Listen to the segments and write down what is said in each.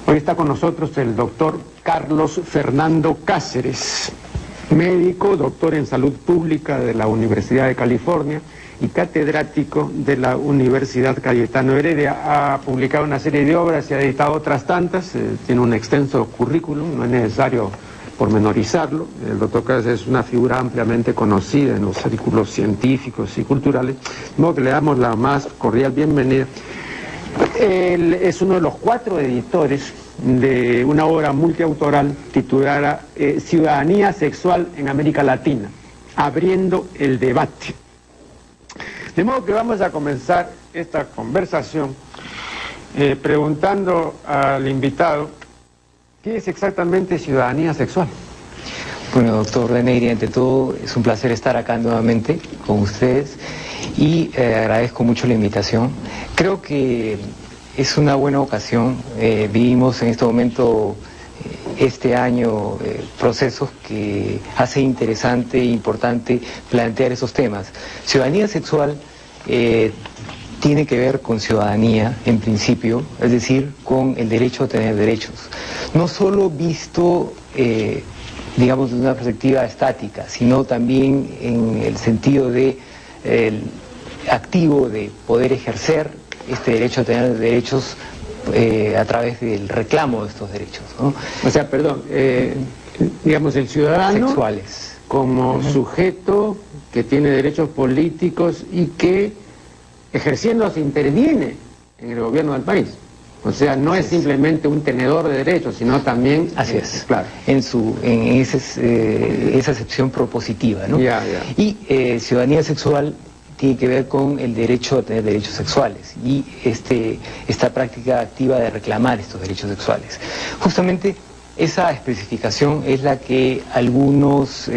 Hoy está con nosotros el doctor Carlos Fernando Cáceres, médico, doctor en salud pública de la Universidad de California y catedrático de la Universidad Cayetano Heredia. Ha publicado una serie de obras y ha editado otras tantas, tiene un extenso currículum, no es necesario pormenorizarlo. El doctor Cáceres es una figura ampliamente conocida en los círculos científicos y culturales, de modo que le damos la más cordial bienvenida. Él es uno de los 4 editores de una obra multiautoral titulada Ciudadanía Sexual en América Latina, abriendo el debate. De modo que vamos a comenzar esta conversación preguntando al invitado ¿qué es exactamente ciudadanía sexual? Bueno, doctor Deneyri, ante todo es un placer estar acá nuevamente con ustedes y agradezco mucho la invitación. Creo que es una buena ocasión. Vivimos en este momento, este año, procesos que hace interesante e importante plantear esos temas. Ciudadanía sexual tiene que ver con ciudadanía, en principio, es decir, con el derecho a tener derechos. No solo visto, digamos, desde una perspectiva estática, sino también en el sentido de activo de poder ejercer este derecho a tener derechos a través del reclamo de estos derechos, ¿no? O sea, perdón, digamos, el ciudadano sexuales como sujeto que tiene derechos políticos y que ejerciéndolos interviene en el gobierno del país. O sea, no es simplemente un tenedor de derechos, sino también... Así es, claro. En esa acepción propositiva, ¿no? Ya. Y ciudadanía sexual tiene que ver con el derecho a tener derechos sexuales y esta práctica activa de reclamar estos derechos sexuales. Justamente esa especificación es la que algunas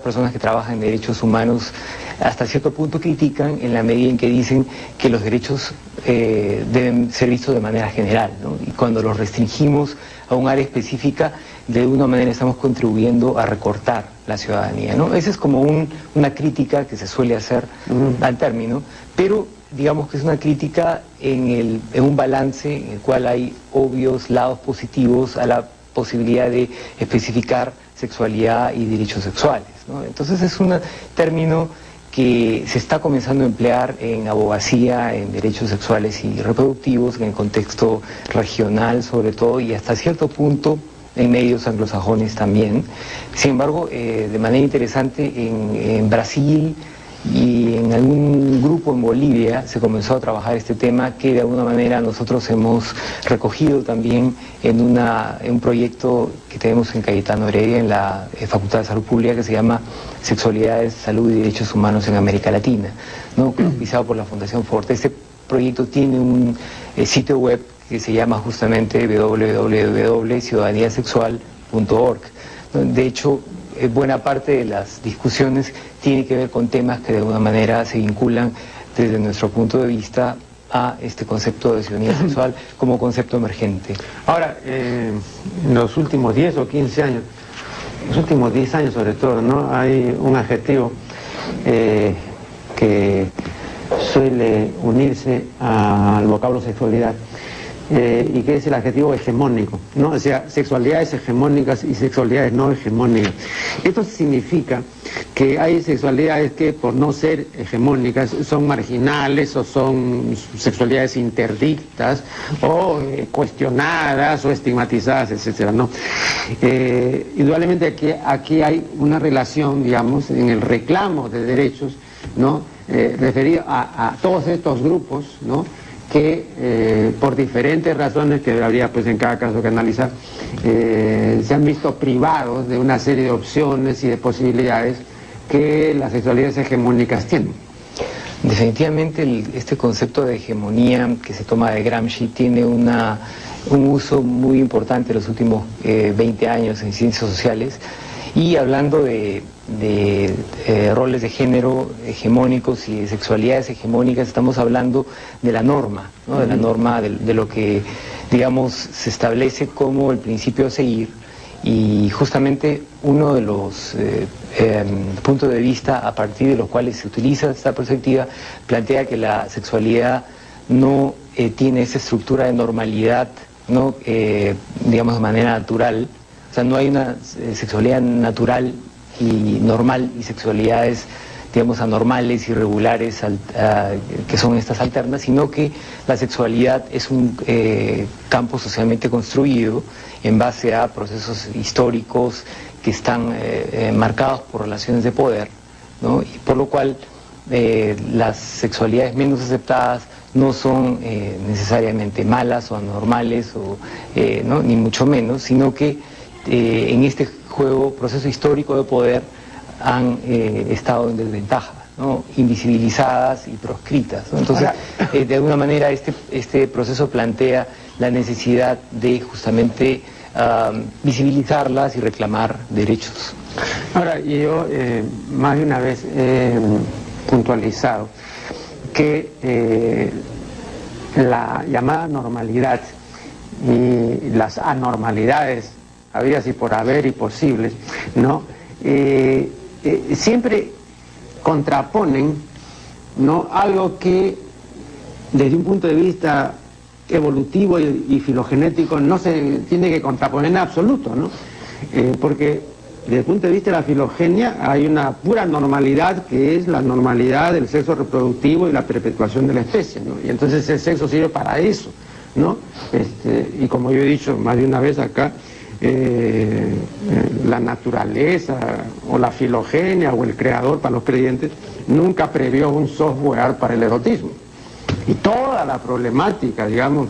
personas que trabajan en derechos humanos hasta cierto punto critican, en la medida en que dicen que los derechos deben ser vistos de manera general, ¿no? Y cuando los restringimos a un área específica, de alguna manera estamos contribuyendo a recortar la ciudadanía, ¿no? Esa es como una crítica que se suele hacer al término, pero digamos que es una crítica en un balance en el cual hay obvios lados positivos a la posibilidad de especificar sexualidad y derechos sexuales, ¿no? Entonces es un término que se está comenzando a emplear en abogacía, en derechos sexuales y reproductivos, en el contexto regional sobre todo, y hasta cierto punto en medios anglosajones también. Sin embargo, de manera interesante, en Brasil y en algún grupo en Bolivia se comenzó a trabajar este tema que de alguna manera nosotros hemos recogido también en un proyecto que tenemos en Cayetano Heredia, en la Facultad de Salud Pública, que se llama Sexualidades, Salud y Derechos Humanos en América Latina, ¿no? Auspiciado por la Fundación Forte. Este proyecto tiene un sitio web que se llama justamente www.ciudadaniasexual.org. De hecho, buena parte de las discusiones tiene que ver con temas que de alguna manera se vinculan desde nuestro punto de vista a este concepto de ciudadanía sexual como concepto emergente. Ahora, en los últimos 10 o 15 años, los últimos 10 años sobre todo, ¿no? Hay un adjetivo que suele unirse al vocablo sexualidad, y que es el adjetivo hegemónico, ¿no? O sea, sexualidades hegemónicas y sexualidades no hegemónicas. Esto significa que hay sexualidades que por no ser hegemónicas son marginales o son sexualidades interdictas o cuestionadas o estigmatizadas, etcétera, ¿no? Indudablemente aquí hay una relación, digamos, en el reclamo de derechos, ¿no? Referido a todos estos grupos, ¿no? Que por diferentes razones que habría pues en cada caso que analizar, se han visto privados de una serie de opciones y de posibilidades que las sexualidades hegemónicas tienen. Definitivamente este concepto de hegemonía que se toma de Gramsci tiene un uso muy importante en los últimos 20 años en ciencias sociales. Y hablando de roles de género hegemónicos y de sexualidades hegemónicas, estamos hablando de la norma, ¿no? De la norma de lo que, digamos, se establece como el principio a seguir. Y justamente uno de los puntos de vista a partir de los cuales se utiliza esta perspectiva plantea que la sexualidad no tiene esa estructura de normalidad ¿no? Digamos de manera natural. O sea, no hay una sexualidad natural y normal y sexualidades, digamos, anormales, irregulares, que son estas alternas, sino que la sexualidad es un campo socialmente construido en base a procesos históricos que están marcados por relaciones de poder, ¿no? Y por lo cual las sexualidades menos aceptadas no son necesariamente malas o anormales, ¿no? Ni mucho menos, sino que en este proceso histórico de poder han estado en desventaja, ¿no? Invisibilizadas y proscritas, ¿no? Entonces, de alguna manera este proceso plantea la necesidad de justamente visibilizarlas y reclamar derechos. Ahora, yo más de una vez he puntualizado que la llamada normalidad y las anormalidades habidas y por haber y posibles, ¿no? Siempre contraponen, ¿no? Algo que desde un punto de vista evolutivo y filogenético no se tiene que contraponer en absoluto, ¿no? Porque desde el punto de vista de la filogenia hay una pura normalidad que es la normalidad del sexo reproductivo y la perpetuación de la especie, ¿no? Y entonces el sexo sirve para eso, ¿no? Y como yo he dicho más de una vez acá, la naturaleza o la filogenia o el creador para los creyentes nunca previó un software para el erotismo. Y toda la problemática, digamos,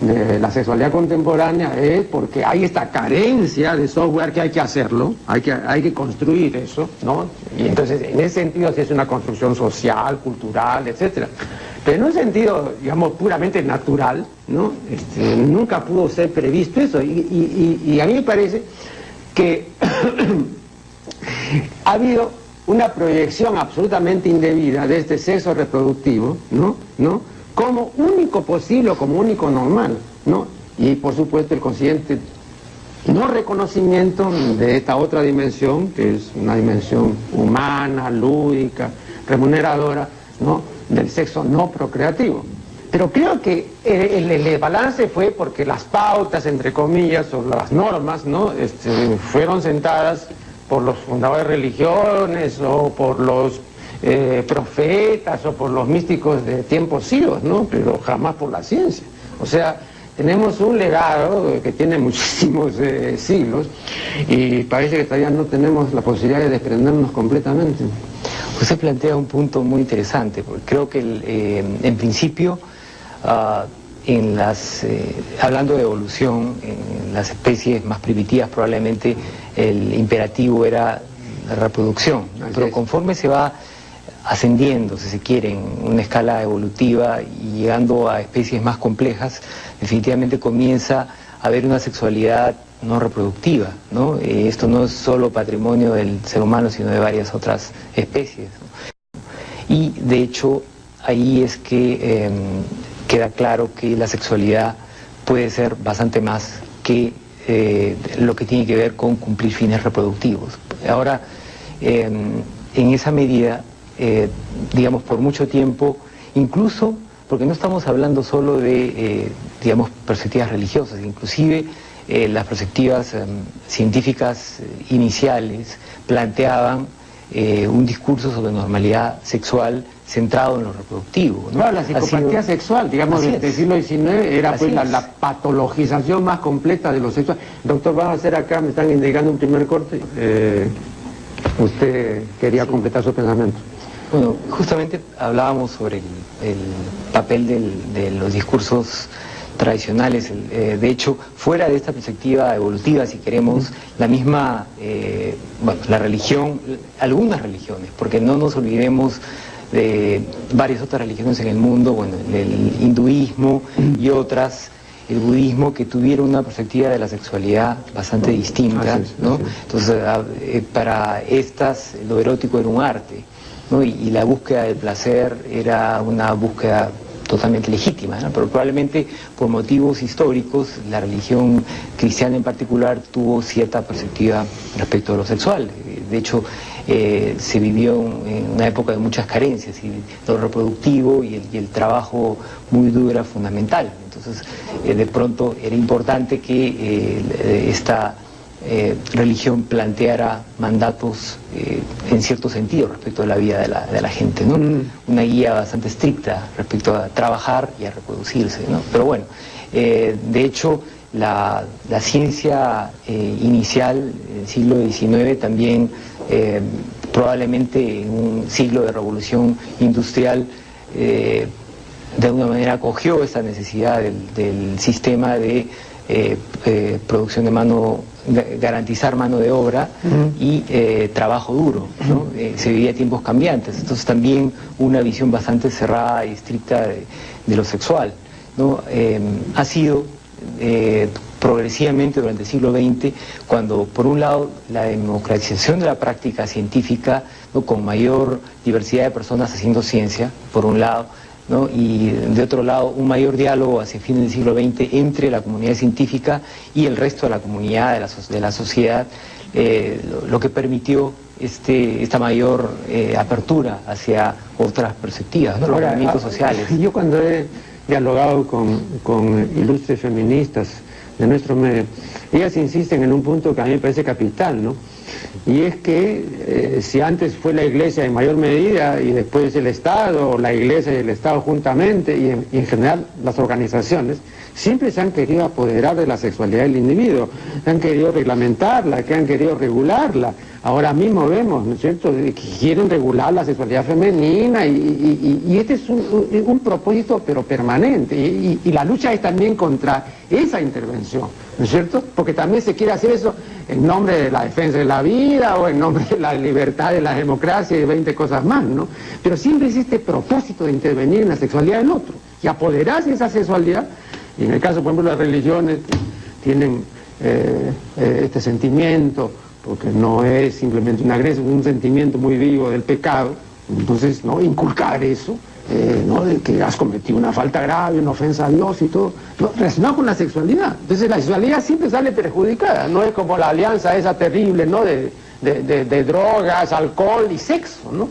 de la sexualidad contemporánea es porque hay esta carencia de software que hay que hacerlo, hay que construir eso, ¿no? Y entonces en ese sentido sí es una construcción social, cultural, etcétera. Pero en un sentido, digamos, puramente natural, ¿no? Nunca pudo ser previsto eso. Y a mí me parece que ha habido una proyección absolutamente indebida de este sexo reproductivo, ¿no? Como único posible o como único normal, ¿no? Y por supuesto el consiguiente no reconocimiento de esta otra dimensión, que es una dimensión humana, lúdica, remuneradora, ¿no? Del sexo no procreativo. Pero creo que el balance fue porque las pautas, entre comillas, o las normas, ¿no? Fueron sentadas por los fundadores de religiones o por los profetas o por los místicos de tiempos idos, ¿no? Pero jamás por la ciencia. O sea, tenemos un legado que tiene muchísimos siglos y parece que todavía no tenemos la posibilidad de desprendernos completamente. Usted plantea un punto muy interesante, porque creo que en principio, hablando de evolución, en las especies más primitivas probablemente el imperativo era la reproducción, pero conforme se va ascendiendo, si se quiere, en una escala evolutiva y llegando a especies más complejas, definitivamente comienza a haber una sexualidad no reproductiva, ¿no? Esto no es solo patrimonio del ser humano, sino de varias otras especies, ¿no? Y de hecho, ahí es que queda claro que la sexualidad puede ser bastante más que lo que tiene que ver con cumplir fines reproductivos. Ahora, en esa medida, digamos, por mucho tiempo, incluso, porque no estamos hablando solo de, digamos, perspectivas religiosas, inclusive las perspectivas científicas iniciales planteaban un discurso sobre normalidad sexual centrado en lo reproductivo, ¿no? Claro, la psicopatía sexual, digamos, del siglo XIX era pues la patologización más completa de lo sexual. Doctor, vamos a hacer acá, me están indicando un primer corte. Usted quería completar su pensamiento. Bueno, justamente hablábamos sobre el papel de los discursos tradicionales. De hecho, fuera de esta perspectiva evolutiva, si queremos, la misma, bueno, la religión, algunas religiones, porque no nos olvidemos de varias otras religiones en el mundo, bueno, el hinduismo y otras, el budismo, que tuvieron una perspectiva de la sexualidad bastante distinta, ¿no? Entonces, para estas, lo erótico era un arte, ¿no? Y la búsqueda del placer era una búsqueda totalmente legítima, ¿no? Pero probablemente por motivos históricos la religión cristiana en particular tuvo cierta perspectiva respecto a lo sexual. De hecho, se vivió en una época de muchas carencias y lo reproductivo y el trabajo muy duro era fundamental. Entonces, Entonces, de pronto era importante que esta religión planteara mandatos en cierto sentido respecto a la vida de la gente, ¿no? Una guía bastante estricta respecto a trabajar y a reproducirse, ¿no? Pero bueno, de hecho, la ciencia inicial del siglo XIX también, probablemente en un siglo de revolución industrial, de alguna manera acogió esta necesidad del sistema de producción de garantizar mano de obra y trabajo duro, ¿no? Se vivía tiempos cambiantes, entonces también una visión bastante cerrada y estricta de lo sexual, ¿no? Ha sido progresivamente durante el siglo XX, cuando por un lado la democratización de la práctica científica, ¿no? Con mayor diversidad de personas haciendo ciencia, por un lado, ¿no? Y de otro lado un mayor diálogo hacia fines del siglo XX entre la comunidad científica y el resto de la comunidad de la sociedad, lo que permitió esta mayor apertura hacia otras perspectivas, ¿no? Los movimientos sociales. Yo cuando he dialogado con ilustres feministas de nuestro medio, ellas insisten en un punto que a mí me parece capital, ¿no? Y es que si antes fue la Iglesia en mayor medida y después el Estado, o la Iglesia y el Estado juntamente, y en general las organizaciones, siempre se han querido apoderar de la sexualidad del individuo, han querido reglamentarla, que han querido regularla. Ahora mismo vemos, ¿no es cierto?, que quieren regular la sexualidad femenina y este es un propósito pero permanente y la lucha es también contra esa intervención, ¿no es cierto?, porque también se quiere hacer eso en nombre de la defensa de la vida o en nombre de la libertad, de la democracia y de 20 cosas más, ¿no? Pero siempre existe propósito de intervenir en la sexualidad del otro y apoderarse de esa sexualidad. Y en el caso, por ejemplo, las religiones tienen este sentimiento, porque no es simplemente una agresión, es un sentimiento muy vivo del pecado. Entonces, ¿no?, inculcar eso, ¿no?, de que has cometido una falta grave, una ofensa a Dios y todo, ¿no?, relacionado con la sexualidad. Entonces la sexualidad siempre sale perjudicada, no es como la alianza esa terrible, ¿no?, de drogas, alcohol y sexo, ¿no?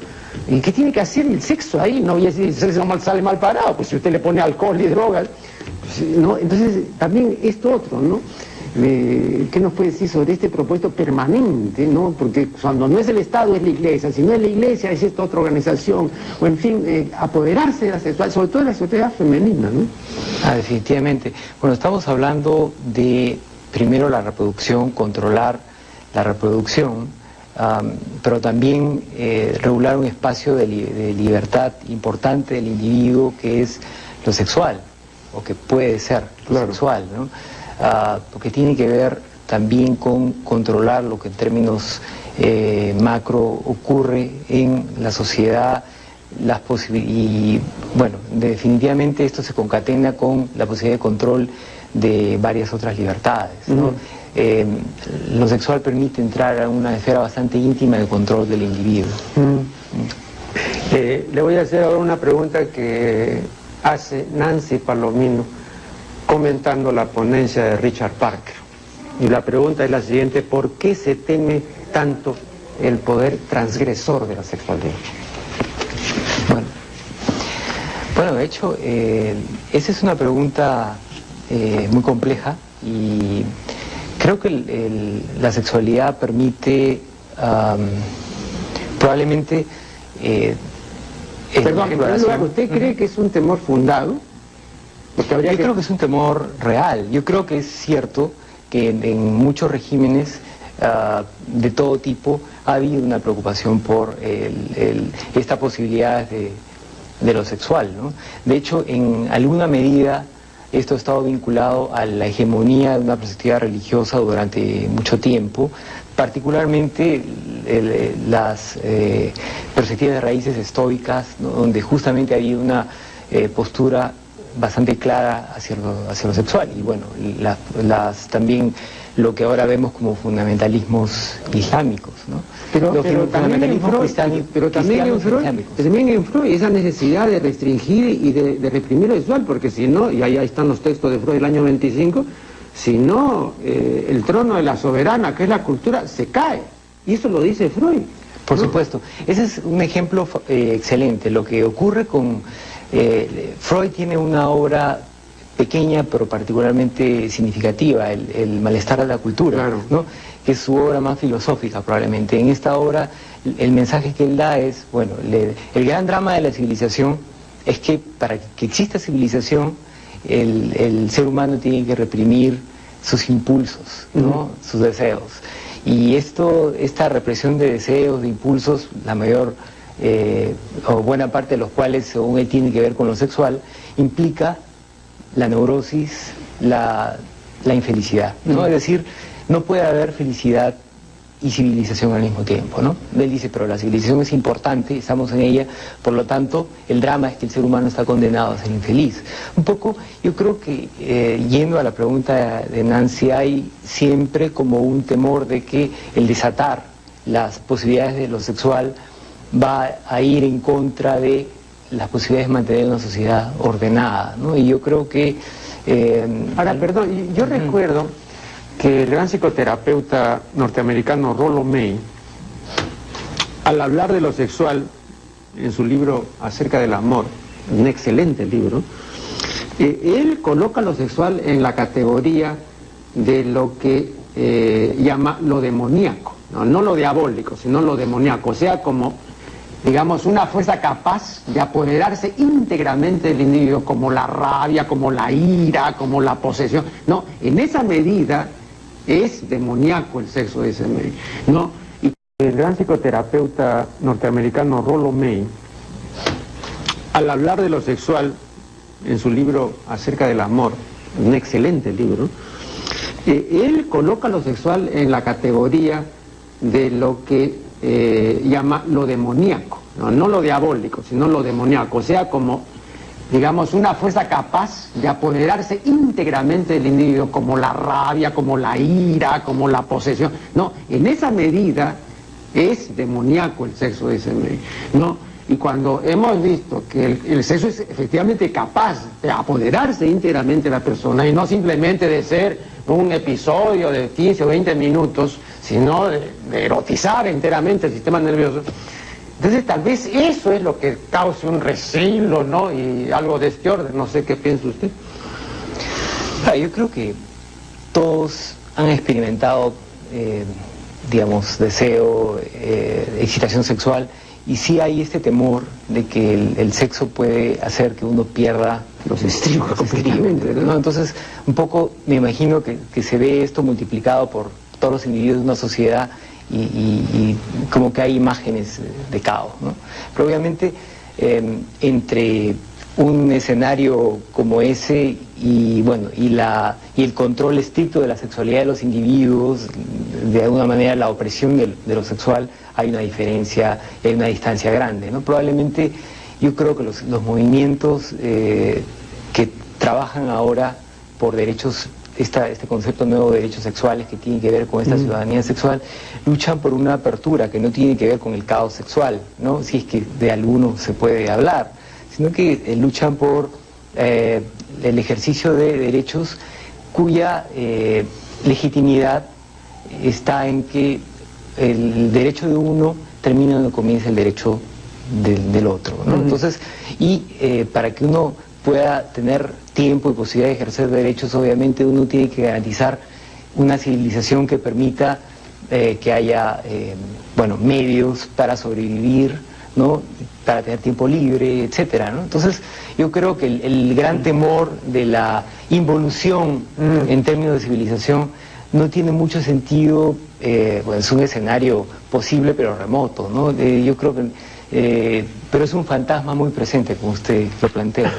¿Y qué tiene que hacer el sexo ahí? No, y el sexo sale mal parado, pues si usted le pone alcohol y drogas, pues, ¿no? Entonces también esto otro, ¿no? ¿Qué nos puede decir sobre este propósito permanente, ¿no? Porque cuando no es el Estado es la Iglesia, si no es la Iglesia es esta otra organización, o en fin, apoderarse de la sexualidad, sobre todo de la sexualidad femenina, ¿no? Definitivamente. Bueno, estamos hablando de, primero, la reproducción, controlar la reproducción, pero también regular un espacio de libertad importante del individuo que es lo sexual, o que puede ser lo sexual, ¿no? Porque tiene que ver también con controlar lo que en términos macro ocurre en la sociedad, y bueno, definitivamente esto se concatena con la posibilidad de control de varias otras libertades, ¿no? Lo sexual permite entrar a una esfera bastante íntima de control del individuo. Le voy a hacer ahora una pregunta que hace Nancy Palomino comentando la ponencia de Richard Parker. Y la pregunta es la siguiente: ¿por qué se teme tanto el poder transgresor de la sexualidad? Bueno, de hecho, esa es una pregunta muy compleja, y creo que la sexualidad permite probablemente... Perdón, ¿usted cree que es un temor fundado? Yo creo que es un temor real. Yo creo que es cierto que en muchos regímenes de todo tipo ha habido una preocupación por esta posibilidad de lo sexual, ¿no? De hecho, en alguna medida esto ha estado vinculado a la hegemonía de una perspectiva religiosa durante mucho tiempo, particularmente las perspectivas de raíces estoicas, ¿no?, donde justamente ha habido una postura bastante clara hacia lo sexual, y bueno, también lo que ahora vemos como fundamentalismos islámicos, ¿no? Pero también en Freud esa necesidad de restringir y de reprimir lo sexual, porque si no, y ahí están los textos de Freud del año 25, si no, el trono de la soberana, que es la cultura, se cae, y eso lo dice Freud. Por supuesto, ese es un ejemplo excelente. Lo que ocurre con... Freud tiene una obra pequeña pero particularmente significativa, el malestar de la cultura, claro, ¿no? Que es su obra más filosófica probablemente. En esta obra el mensaje que él da es, bueno, el gran drama de la civilización es que para que exista civilización el ser humano tiene que reprimir sus impulsos, ¿no? Sus deseos. Y esta represión de deseos, de impulsos, la mayor o buena parte de los cuales según él tiene que ver con lo sexual, implica la neurosis, la infelicidad, ¿no? Es decir, no puede haber felicidad y civilización al mismo tiempo, ¿no? Él dice, pero la civilización es importante, estamos en ella, por lo tanto, el drama es que el ser humano está condenado a ser infeliz. Un poco, yo creo que, yendo a la pregunta de Nancy, hay siempre como un temor de que el desatar las posibilidades de lo sexual va a ir en contra de las posibilidades de mantener una sociedad ordenada, ¿no? Y yo creo que... Ahora, perdón, yo recuerdo que el gran psicoterapeuta norteamericano Rollo May, al hablar de lo sexual, en su libro Acerca del amor, un excelente libro, él coloca lo sexual en la categoría de lo que llama lo demoníaco, no lo diabólico, sino lo demoníaco, o sea, como, digamos, una fuerza capaz de apoderarse íntegramente del individuo, como la rabia, como la ira, como la posesión. No, en esa medida es demoníaco el sexo de ese medio, ¿no? Y el gran psicoterapeuta norteamericano Rollo May, al hablar de lo sexual, en su libro Acerca del amor, un excelente libro, él coloca lo sexual en la categoría de lo que llama lo demoníaco, no lo diabólico, sino lo demoníaco, o sea, como, digamos, una fuerza capaz de apoderarse íntegramente del individuo, como la rabia, como la ira, como la posesión. No, en esa medida es demoníaco el sexo de ese medio, ¿no? Y cuando hemos visto que el sexo es efectivamente capaz de apoderarse íntegramente de la persona y no simplemente de ser un episodio de 15 o 20 minutos, sino de erotizar enteramente el sistema nervioso, entonces tal vez eso es lo que cause un recelo, ¿no? Y algo de este orden, no sé qué piensa usted. Yo creo que todos han experimentado, digamos, deseo, excitación sexual, y sí hay este temor de que el sexo puede hacer que uno pierda los estribos completamente, ¿no? Entonces, un poco me imagino que se ve esto multiplicado por todos los individuos de una sociedad y como que hay imágenes de caos, ¿no? Pero obviamente entre un escenario como ese y bueno y el control estricto de la sexualidad de los individuos, de alguna manera la opresión de lo sexual, hay una diferencia, hay una distancia grande, ¿no? Probablemente yo creo que los movimientos que trabajan ahora por derechos, este concepto nuevo de derechos sexuales que tiene que ver con esta ciudadanía sexual, luchan por una apertura que no tiene que ver con el caos sexual, ¿no? Si es que de alguno se puede hablar, sino que luchan por el ejercicio de derechos cuya legitimidad está en que el derecho de uno termina donde comienza el derecho del otro, ¿no? Entonces, para que uno pueda tener tiempo y posibilidad de ejercer derechos, obviamente uno tiene que garantizar una civilización que permita que haya bueno, medios para sobrevivir, ¿no? Para tener tiempo libre, etcétera, ¿no? Entonces, yo creo que el gran temor de la involución en términos de civilización no tiene mucho sentido, bueno, es un escenario posible pero remoto, ¿no? Yo creo que, pero es un fantasma muy presente, como usted lo plantea.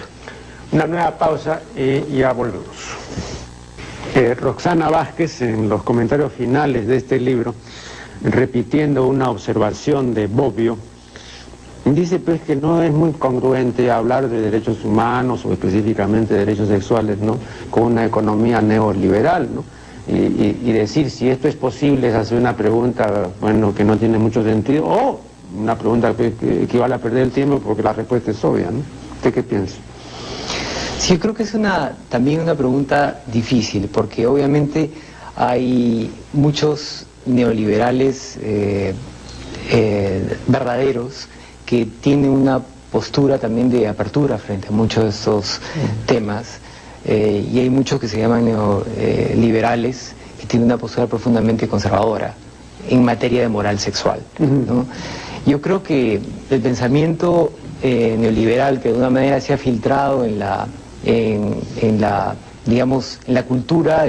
Una nueva pausa y ya volvemos. Roxana Vázquez, en los comentarios finales de este libro, repitiendo una observación de Bobbio, dice pues que no es muy congruente hablar de derechos humanos o específicamente de derechos sexuales, ¿no?, con una economía neoliberal, ¿no? Y decir si esto es posible es hacer una pregunta, bueno, que no tiene mucho sentido, o una pregunta que equivale a perder el tiempo porque la respuesta es obvia, ¿no? ¿Usted qué piensa? Sí, yo creo que es también una pregunta difícil, porque obviamente hay muchos neoliberales verdaderos que tienen una postura también de apertura frente a muchos de estos temas, y hay muchos que se llaman neoliberales, que tienen una postura profundamente conservadora en materia de moral sexual, ¿no? Yo creo que el pensamiento neoliberal, que de una manera se ha filtrado en la cultura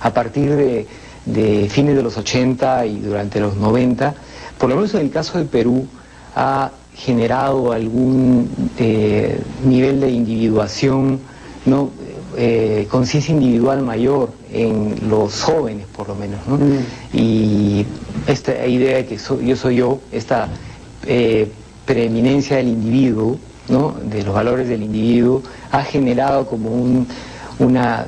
a partir de fines de los 80 y durante los 90, por lo menos en el caso de Perú, ha generado algún nivel de individuación, ¿no? Conciencia individual mayor en los jóvenes, por lo menos, ¿no? Y esta idea de que yo soy yo, esta preeminencia del individuo, ¿no? De los valores del individuo, ha generado como una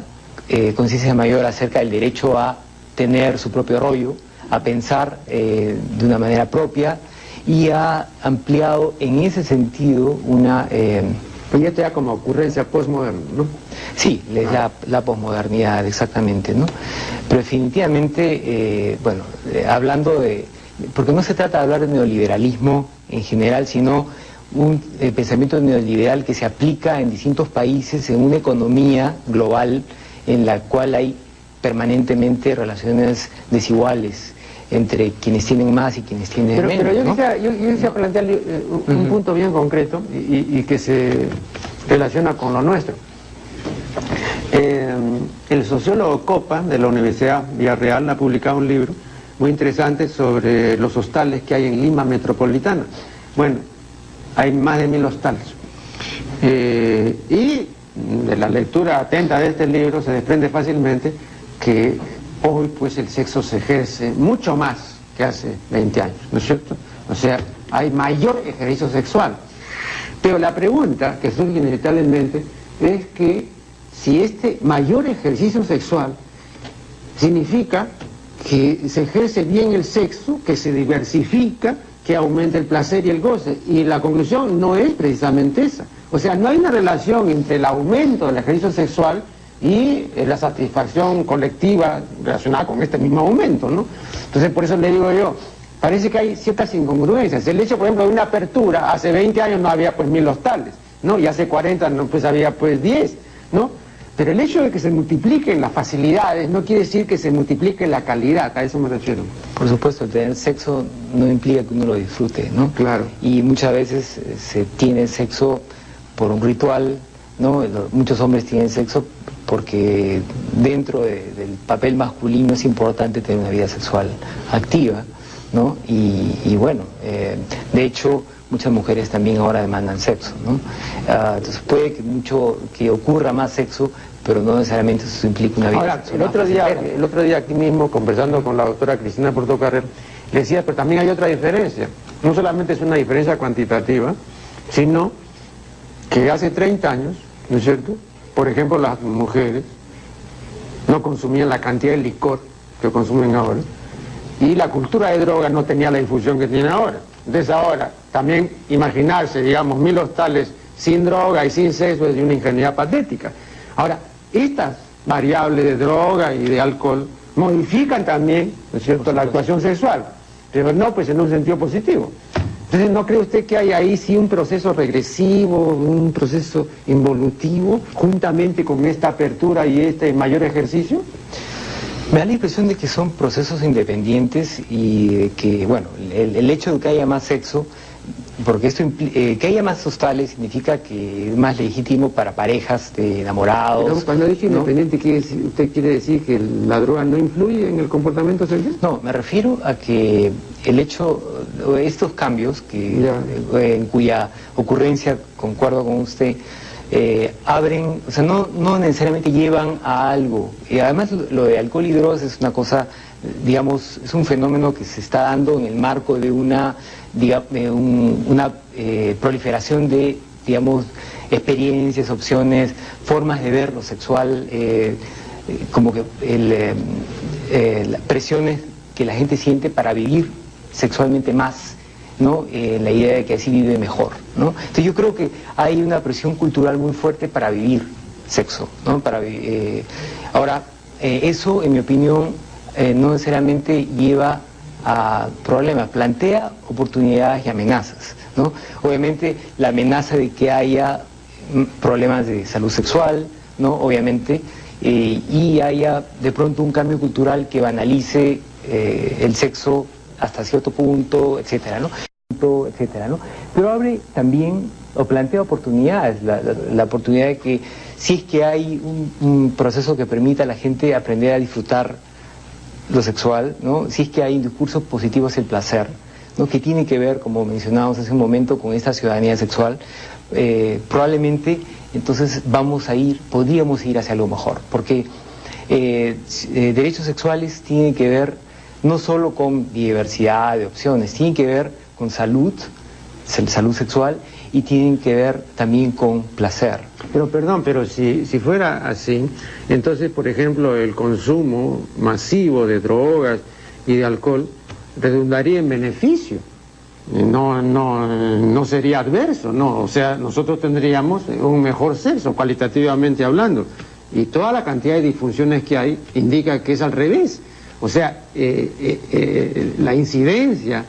conciencia mayor acerca del derecho a tener su propio rollo, a pensar de una manera propia, y ha ampliado en ese sentido una... Pues ya te da como ocurrencia postmoderna, ¿no? Sí, la posmodernidad, exactamente, ¿no? Pero definitivamente, hablando de... Porque no se trata de hablar de neoliberalismo en general, sino un pensamiento neoliberal que se aplica en distintos países, en una economía global en la cual hay permanentemente relaciones desiguales entre quienes tienen más y quienes tienen menos. Pero ¿no? yo quisiera plantear un punto bien concreto y que se relaciona con lo nuestro. El sociólogo Copa, de la Universidad Villarreal, ha publicado un libro muy interesante sobre los hostales que hay en Lima metropolitana. Bueno, hay más de 1000 hostales. Y de la lectura atenta de este libro se desprende fácilmente que hoy pues el sexo se ejerce mucho más que hace 20 años, ¿no es cierto? O sea, hay mayor ejercicio sexual. Pero la pregunta que surge inevitablemente es que si este mayor ejercicio sexual significa que se ejerce bien el sexo, que se diversifica, que aumenta el placer y el goce. Y la conclusión no es precisamente esa. O sea, no hay una relación entre el aumento del ejercicio sexual y la satisfacción colectiva relacionada con este mismo aumento, ¿no? Entonces, por eso le digo yo, parece que hay ciertas incongruencias. El hecho, por ejemplo, de una apertura, hace 20 años no había pues 1000 hostales, ¿no? Y hace 40 no, pues había pues 10, ¿no? Pero el hecho de que se multipliquen las facilidades no quiere decir que se multiplique la calidad, a eso me refiero. Por supuesto, el tener sexo no implica que uno lo disfrute, ¿no? Claro. Y muchas veces se tiene sexo por un ritual, ¿no? Muchos hombres tienen sexo porque dentro del papel masculino es importante tener una vida sexual activa, ¿no? Y bueno, de hecho, muchas mujeres también ahora demandan sexo, ¿no? Entonces puede que ocurra más sexo, pero no necesariamente eso implica una vida Ahora, sexual. el otro día aquí mismo, conversando con la doctora Cristina Portocarrero, le decía, pero también hay otra diferencia. No solamente es una diferencia cuantitativa, sino que hace 30 años, ¿no es cierto?, por ejemplo, las mujeres no consumían la cantidad de licor que consumen ahora, y la cultura de droga no tenía la difusión que tiene ahora. Entonces ahora, también imaginarse, digamos, 1000 hostales sin droga y sin sexo es de una ingenuidad patética. Ahora, estas variables de droga y de alcohol modifican también, ¿no es cierto?, la actuación sexual, pero no pues en un sentido positivo. Entonces, ¿no cree usted que hay ahí sí un proceso regresivo, un proceso involutivo, juntamente con esta apertura y este mayor ejercicio? Me da la impresión de que son procesos independientes y de que, bueno, el hecho de que haya más sexo, porque esto que haya más hostales significa que es más legítimo para parejas de enamorados. Pero cuando dice ¿no? independiente, ¿usted quiere decir que la droga no influye en el comportamiento sexual? No, me refiero a que el hecho, estos cambios, en cuya ocurrencia, concuerdo con usted, abren, o sea, no necesariamente llevan a algo. Y además lo de alcohol y drogas es una cosa, digamos, es un fenómeno que se está dando en el marco de una proliferación de, digamos, experiencias, opciones, formas de ver lo sexual, como que las presiones que la gente siente para vivir sexualmente más, ¿no? La idea de que así vive mejor, ¿no? Entonces yo creo que hay una presión cultural muy fuerte para vivir sexo, ¿no? Ahora, eso, en mi opinión, no necesariamente lleva a problemas, plantea oportunidades y amenazas, ¿no? Obviamente la amenaza de que haya problemas de salud sexual, ¿no? Obviamente, y haya de pronto un cambio cultural que banalice el sexo hasta cierto punto, etcétera, ¿no? Pero abre también, o plantea oportunidades, la oportunidad de que si es que hay un proceso que permita a la gente aprender a disfrutar lo sexual, ¿no? Si es que hay discursos positivos hacia el placer, ¿no? Que tiene que ver, como mencionábamos hace un momento, con esta ciudadanía sexual, probablemente entonces podríamos ir hacia algo mejor, porque derechos sexuales tienen que ver no solo con diversidad de opciones, tienen que ver con salud sexual, y tienen que ver también con placer. Pero perdón, pero si fuera así, entonces, por ejemplo, el consumo masivo de drogas y de alcohol redundaría en beneficio. No sería adverso, no. O sea, nosotros tendríamos un mejor sexo, cualitativamente hablando. Y toda la cantidad de disfunciones que hay indica que es al revés. O sea, la incidencia,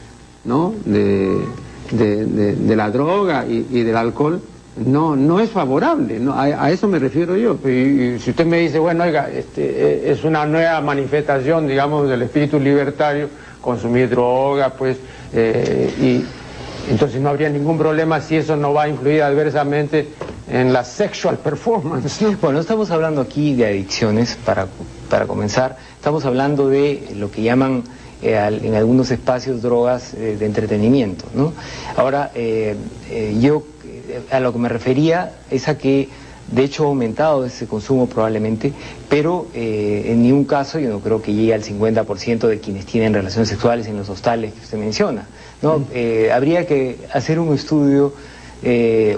¿no?, de la droga y del alcohol no es favorable, ¿no? A eso me refiero yo. Y si usted me dice, bueno, oiga, es una nueva manifestación, digamos, del espíritu libertario, consumir droga, pues, y entonces no habría ningún problema si eso no va a influir adversamente en la sexual performance, ¿no? Bueno, no estamos hablando aquí de adicciones, para comenzar, estamos hablando de lo que llaman en algunos espacios drogas de entretenimiento, ¿no? Ahora, yo a lo que me refería es a que de hecho ha aumentado ese consumo probablemente, pero en ningún caso yo no creo que llegue al 50% de quienes tienen relaciones sexuales en los hostales que usted menciona, ¿no? Habría que hacer un estudio,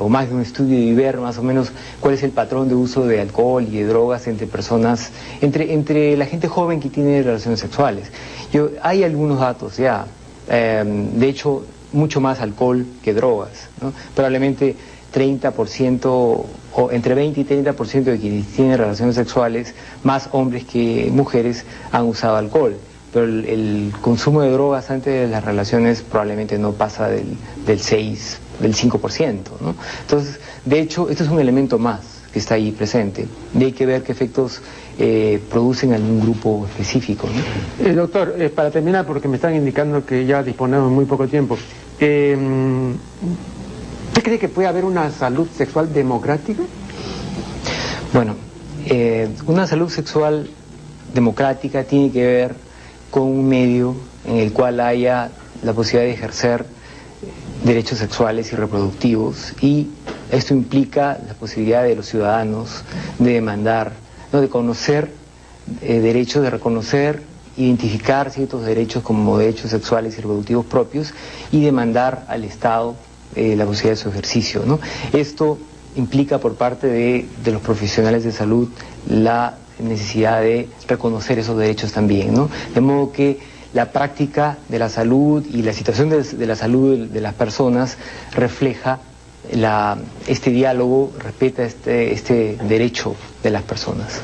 o más de un estudio, y ver más o menos cuál es el patrón de uso de alcohol y de drogas entre personas, entre la gente joven que tiene relaciones sexuales. Hay algunos datos ya, de hecho mucho más alcohol que drogas, ¿no? Probablemente 30% o entre 20 y 30% de quienes tienen relaciones sexuales, más hombres que mujeres, han usado alcohol. Pero el consumo de drogas antes de las relaciones probablemente no pasa del 5%, ¿no? Entonces, de hecho, esto es un elemento más que está ahí presente. Y hay que ver qué efectos producen en algún grupo específico, ¿no? Doctor, para terminar, porque me están indicando que ya disponemos de muy poco tiempo, ¿usted cree que puede haber una salud sexual democrática? Bueno, una salud sexual democrática tiene que ver con un medio en el cual haya la posibilidad de ejercer derechos sexuales y reproductivos, y esto implica la posibilidad de los ciudadanos de demandar, ¿no?, de conocer derechos, de reconocer, identificar ciertos derechos como derechos sexuales y reproductivos propios, y demandar al Estado la posibilidad de su ejercicio, ¿no? Esto implica por parte de los profesionales de salud la necesidad de reconocer esos derechos también, ¿no? De modo que la práctica de la salud y la situación de la salud de las personas refleja este diálogo, respeta este derecho de las personas.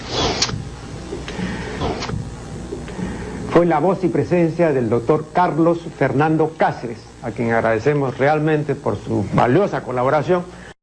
Fue la voz y presencia del doctor Carlos Fernando Cáceres, a quien agradecemos realmente por su valiosa colaboración.